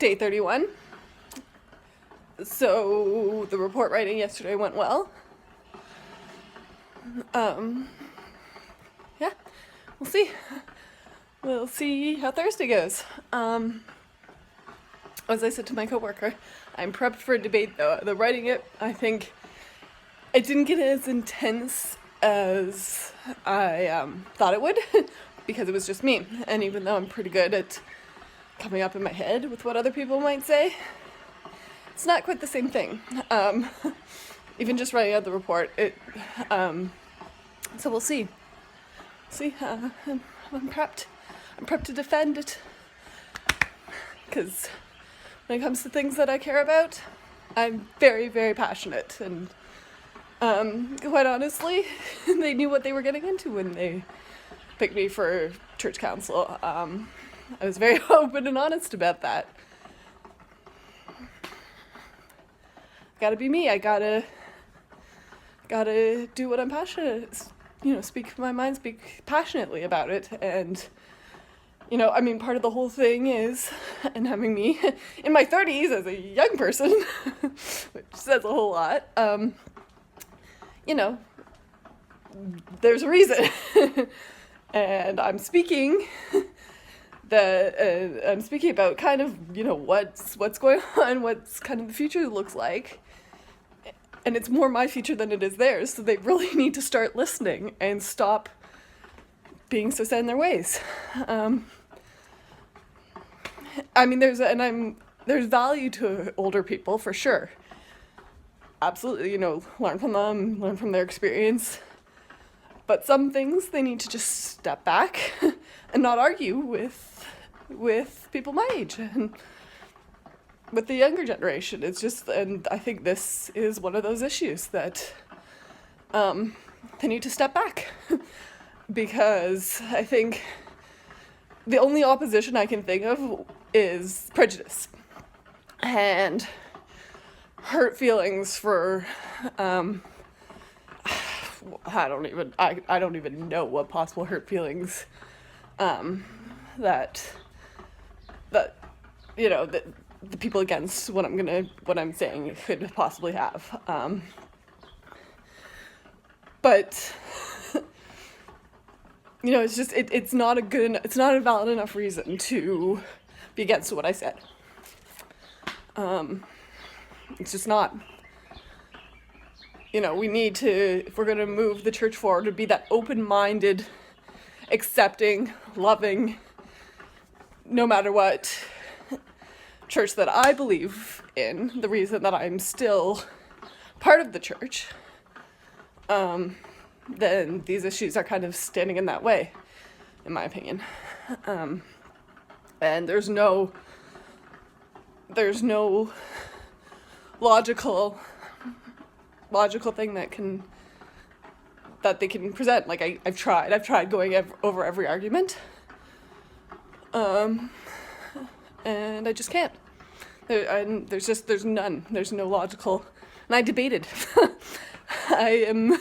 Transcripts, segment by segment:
Day 31. So the report writing yesterday went well. Yeah, we'll see. We'll see how Thursday goes. As I said to my coworker, I'm prepped for a debate though. The writing it, I think, it didn't get as intense as I thought it would because it was just me. And even though I'm pretty good at coming up in my head with what other people might say, it's not quite the same thing. Even just writing out the report, so we'll see. I'm prepped. I'm prepped to defend it. Because when it comes to things that I care about, I'm very, very passionate. And quite honestly, they knew what they were getting into when they picked me for church council. I was very open and honest about that. Gotta be me. I gotta do what I'm passionate, speak my mind, speak passionately about it. And, part of the whole thing is, and having me in my 30s as a young person, which says a whole lot, there's a reason. And I'm speaking about kind of, what's going on, what's kind of the future looks like. And it's more my future than it is theirs, so they really need to start listening and stop being so set in their ways. There's value to older people for sure. Absolutely, learn from them, learn from their experience. But some things they need to just step back and not argue with people my age and with the younger generation. It's just, and I think this is one of those issues that they need to step back because I think the only opposition I can think of is prejudice and hurt feelings for I don't even know what possible hurt feelings that the people against what I'm saying could possibly have. But it's not a valid enough reason to be against what I said. It's just not. We need to, if we're going to move the church forward, to be that open-minded, accepting, loving, no matter what church that I believe in, the reason that I'm still part of the church, then these issues are kind of standing in that way, in my opinion. And there's no logical thing that they can present. Like I've tried going over every argument, and I just can't. There's none. There's no logical. And I debated. I am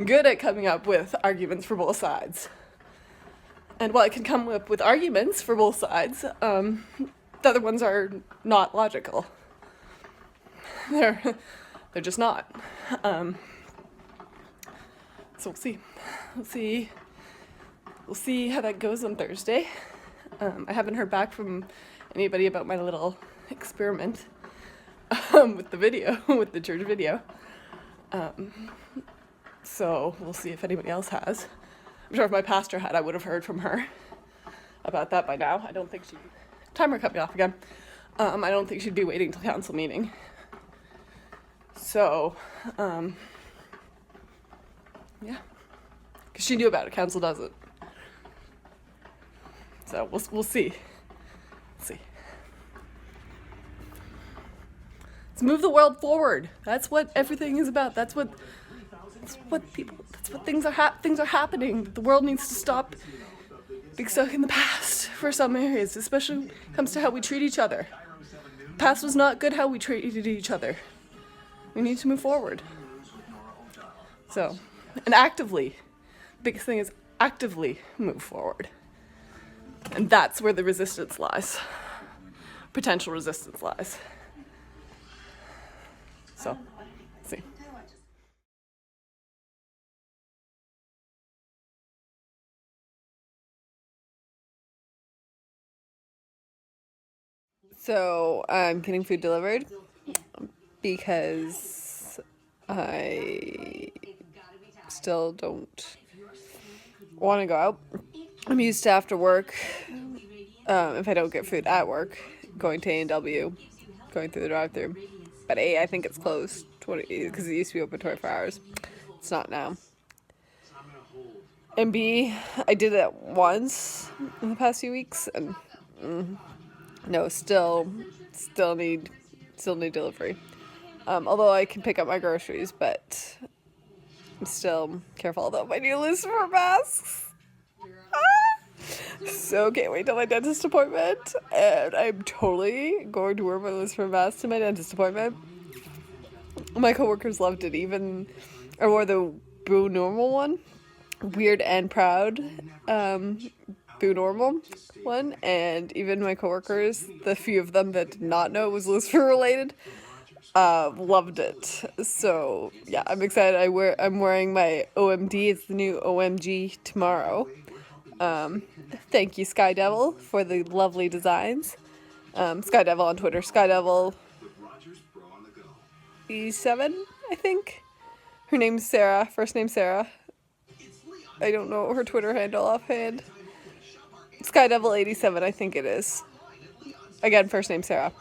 good at coming up with arguments for both sides. And while I can come up with arguments for both sides, the other ones are not logical. They're just not. So we'll see how that goes on Thursday. I haven't heard back from anybody about my little experiment with the video, with the church video. So we'll see if anybody else has. I'm sure if my pastor had, I would have heard from her about that by now. I don't think timer cut me off again. I don't think she'd be waiting till council meeting. So, yeah, because she knew about it. Council doesn't. So we'll see. Let's move the world forward. That's what everything is about. That's what things are happening. The world needs to stop being stuck in the past for some areas, especially when it comes to how we treat each other. The past was not good how we treated each other. We need to move forward. So, and actively, the biggest thing is actively move forward. And that's where the resistance lies. potential resistance lies. So, let's see. So I'm getting food delivered because I still don't want to go out. I'm used to after work, if I don't get food at work, going to A&W, going through the drive-thru. But A, I think it's closed because it used to be open 24 hours. It's not now. And B, I did it once in the past few weeks, and no, still need delivery. Although I can pick up my groceries, but I'm still careful about my new list for masks. So can't wait till my dentist appointment, and I'm totally going to wear my list for masks to my dentist appointment. My coworkers loved it. Even I wore the Boo Normal one, Weird and Proud Boo Normal one, and even my coworkers, the few of them that did not know it was Lucifer related, loved it. So yeah, I'm excited. I'm wearing my OMD. It's the new OMG tomorrow. Thank you, Sky Devil, for the lovely designs. Sky Devil on Twitter, Skydevil E7, I think. Her name's Sarah, first name Sarah. I don't know her Twitter handle offhand. Skydevil87, I think it is. Again, first name Sarah.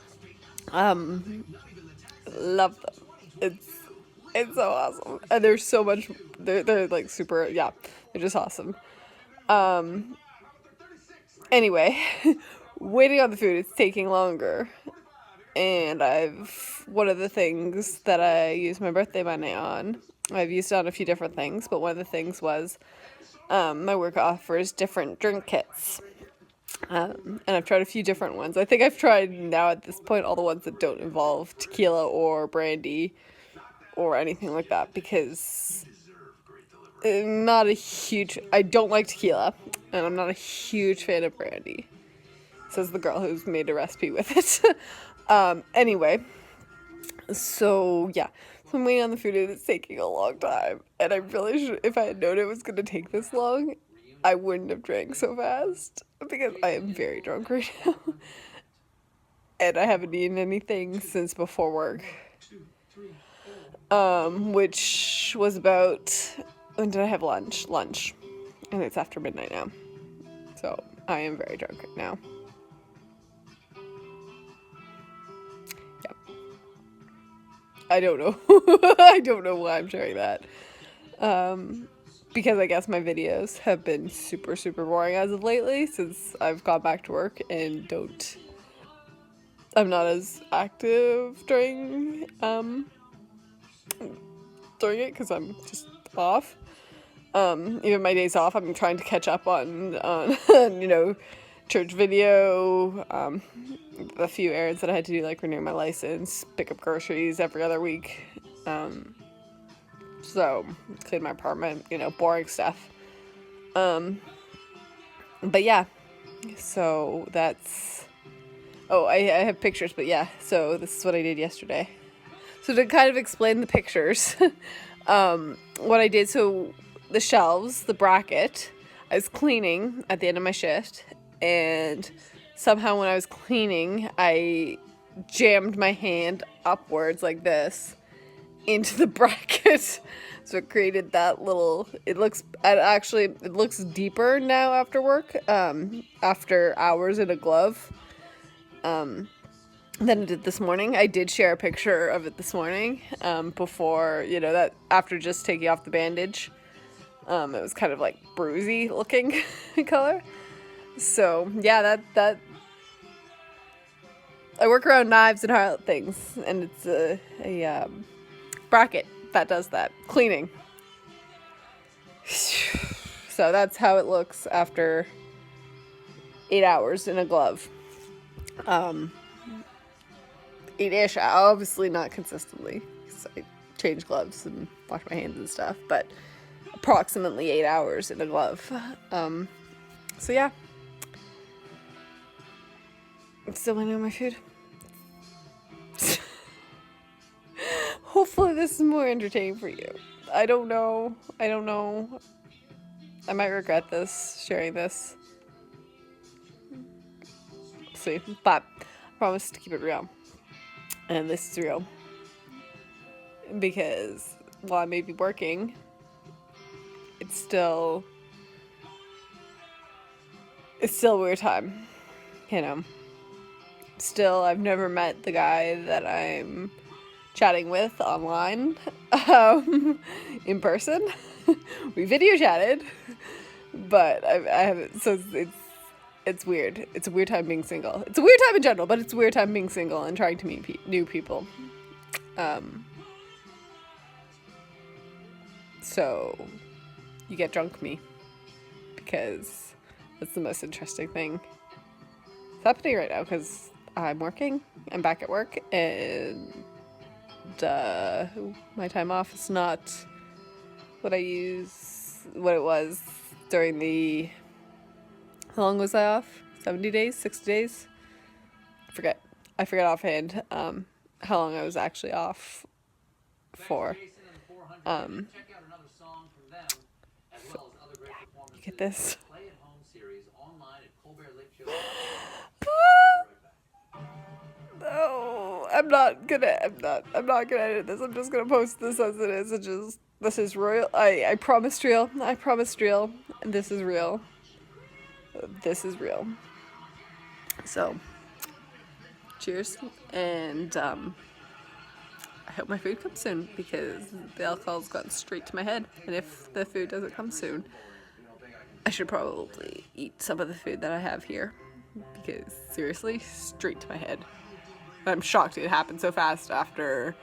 Love them. It's so awesome. And there's so much, they're like super, yeah, they're just awesome. Anyway, waiting on the food, it's taking longer. And one of the things that I used my birthday money on, I've used it on a few different things, but one of the things was my work offers different drink kits. And I've tried a few different ones. I think I've tried now at this point all the ones that don't involve tequila or brandy or anything like that, because I don't like tequila, and I'm not a huge fan of brandy, says the girl who's made a recipe with it. Anyway, so yeah, so I'm waiting on the food and it's taking a long time, and I really should, if I had known it was going to take this long, I wouldn't have drank so fast, because I am very drunk right now, and I haven't eaten anything since before work, which was about, when did I have lunch, and it's after midnight now, so I am very drunk right now. I don't know. I don't know why I'm sharing that. Because I guess my videos have been super, super boring as of lately, since I've gone back to work and I'm not as active during it, because I'm just off. Even my days off, I'm trying to catch up on church video, a few errands that I had to do, like renew my license, pick up groceries every other week, so clean my apartment, boring stuff. But yeah, so that's, I have pictures, but yeah, so this is what I did yesterday. So to kind of explain the pictures, what I did, so the shelves, the bracket, I was cleaning at the end of my shift, and somehow when I was cleaning, I jammed my hand upwards like this into the bracket. So it created that little, it looks deeper now after work, after hours in a glove, than it did this morning. I did share a picture of it this morning, before, that after just taking off the bandage. It was kind of like bruisey looking color. So yeah, that I work around knives and hard things, and it's a bracket that does that cleaning. So that's how it looks after 8 hours in a glove. 8-ish, obviously not consistently, because I change gloves and wash my hands and stuff, but approximately 8 hours in a glove. So yeah. Still waiting on my food. Hopefully this is more entertaining for you. I don't know. I might regret this, sharing this. See, but I promise to keep it real. And this is real. Because while I may be working, it's still a weird time. You know. Still, I've never met the guy that I'm chatting with online in person. We video chatted, but I haven't. So it's weird. It's a weird time being single. It's a weird time in general, but it's a weird time being single and trying to meet new people. So you get drunk me, because that's the most interesting thing that's happening right now, because I'm working. I'm back at work, and my time off is not what it was during the, how long was I off? 70 days? 60 days? I forget offhand how long I was actually off for. You get this. No, I'm not gonna edit this. I'm just gonna post this as it is. This is real. I promised real. And this is real. So, cheers, and I hope my food comes soon, because the alcohol's gotten straight to my head, and if the food doesn't come soon, I should probably eat some of the food that I have here, because seriously, straight to my head. I'm shocked it happened so fast after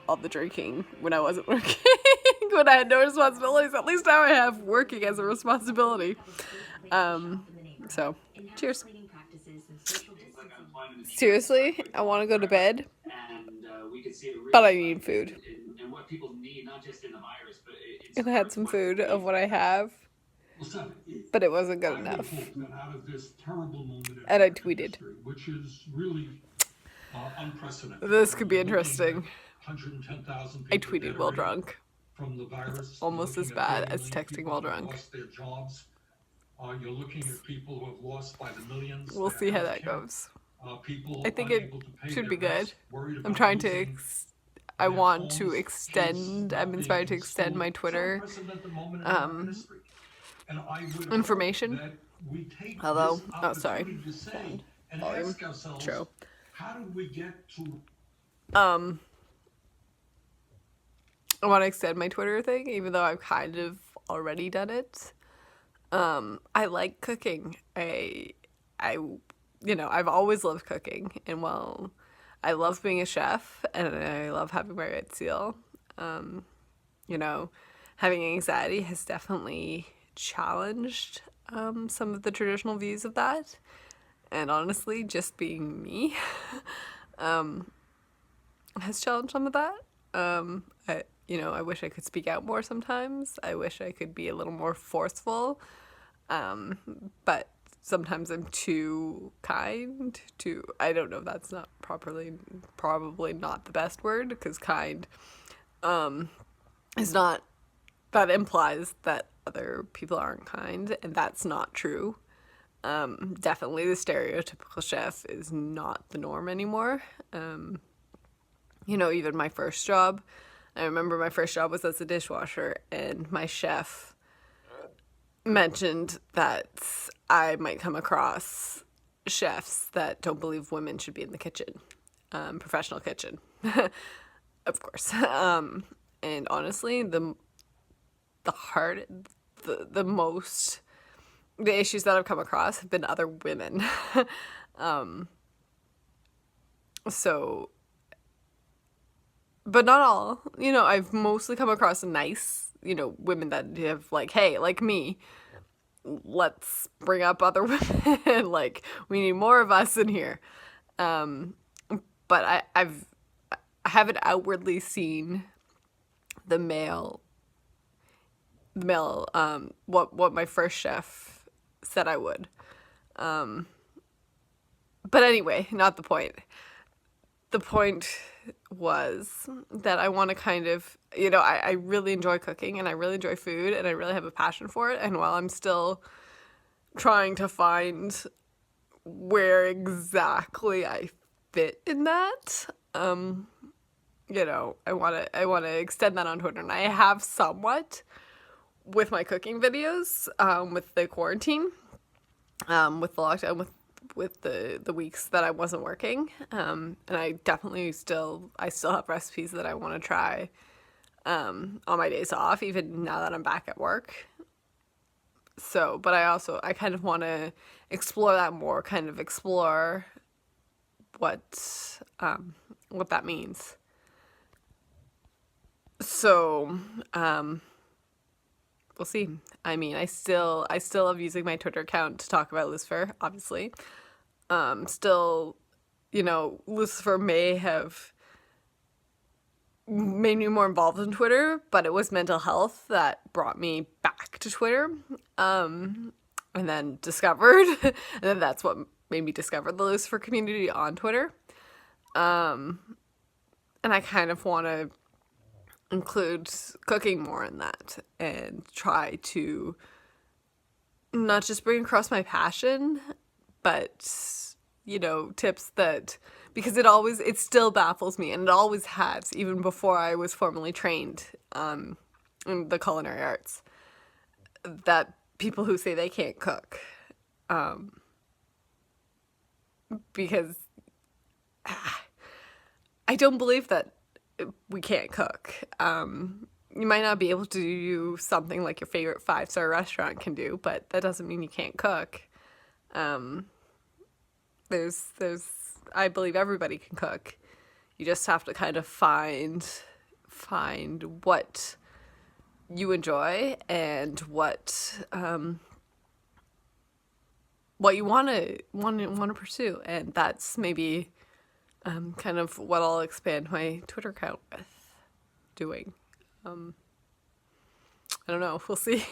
all the drinking when I wasn't working, when I had no responsibilities. At least now I have working as a responsibility. So, cheers. Seriously, I want to go to bed, but I need food. And I had some food of what I have, but it wasn't good enough. And I tweeted. This could be interesting. I tweeted while drunk. It's almost as bad as texting while drunk. You're looking at people who have lost by the millions. We'll see how that goes. I think it should be good. I'm trying to I'm inspired to extend my Twitter information. Although, volume, show. How did we get to? I want to extend my Twitter thing, even though I've kind of already done it. I like cooking. I've always loved cooking, and well, I love being a chef, and I love having my red seal. Having anxiety has definitely challenged some of the traditional views of that, and honestly, just being me has challenged some of that. I wish I could speak out more sometimes. I wish I could be a little more forceful, but sometimes I'm too kind to, I don't know, that's not probably not the best word, because kind is not, that implies that other people aren't kind, and that's not true. Definitely the stereotypical chef is not the norm anymore. Even my first job, I remember my first job was as a dishwasher, and my chef mentioned that I might come across chefs that don't believe women should be in the kitchen, professional kitchen, of course. And honestly, the issues that I've come across have been other women. But not all. I've mostly come across nice, women that have hey, like me, let's bring up other women. We need more of us in here. But I haven't outwardly seen the male, what my first chef said I would. But anyway, not the point. The point was that I want to kind of, I really enjoy cooking and I really enjoy food and I really have a passion for it. And while I'm still trying to find where exactly I fit in that, I want to extend that on Twitter, and I have somewhat with my cooking videos, with the quarantine, with the lockdown, with the weeks that I wasn't working, and I definitely still have recipes that I want to try, on my days off, even now that I'm back at work. So, but I kind of want to explore that more, kind of explore what that means. So, we'll see. I mean, I still love using my Twitter account to talk about Lucifer, obviously. Still, Lucifer may have made me more involved in Twitter, but it was mental health that brought me back to Twitter. And then discovered, and then that's what made me discover the Lucifer community on Twitter. And I kind of want to include cooking more in that and try to not just bring across my passion, but, tips that, because it still baffles me, and it always has, even before I was formally trained in the culinary arts, that people who say they can't cook, because I don't believe that we can't cook. You might not be able to do something like your favorite 5-star restaurant can do, but that doesn't mean you can't cook. I believe everybody can cook. You just have to kind of find what you enjoy and what you want to pursue, and that's maybe kind of what I'll expand my Twitter account with doing. I don't know. We'll see.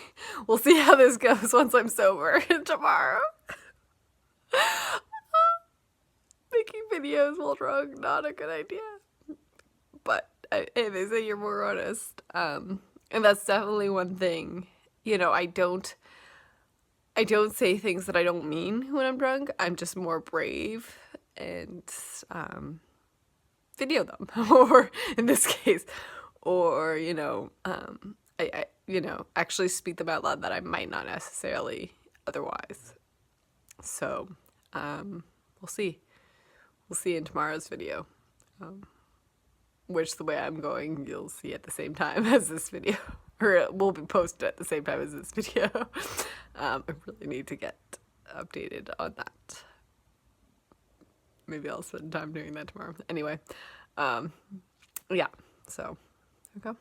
We'll see how this goes once I'm sober tomorrow. Making videos while drunk, not a good idea. But hey, they say you're more honest. And that's definitely one thing. I don't say things that I don't mean when I'm drunk. I'm just more brave and video them, or in this case, or I actually speak them out loud that I might not necessarily otherwise. So we'll see in tomorrow's video, which, the way I'm going, you'll see at the same time as this video, or it will be posted at the same time as this video. I really need to get updated on that. Maybe I'll spend time doing that tomorrow. Anyway, yeah, so, okay.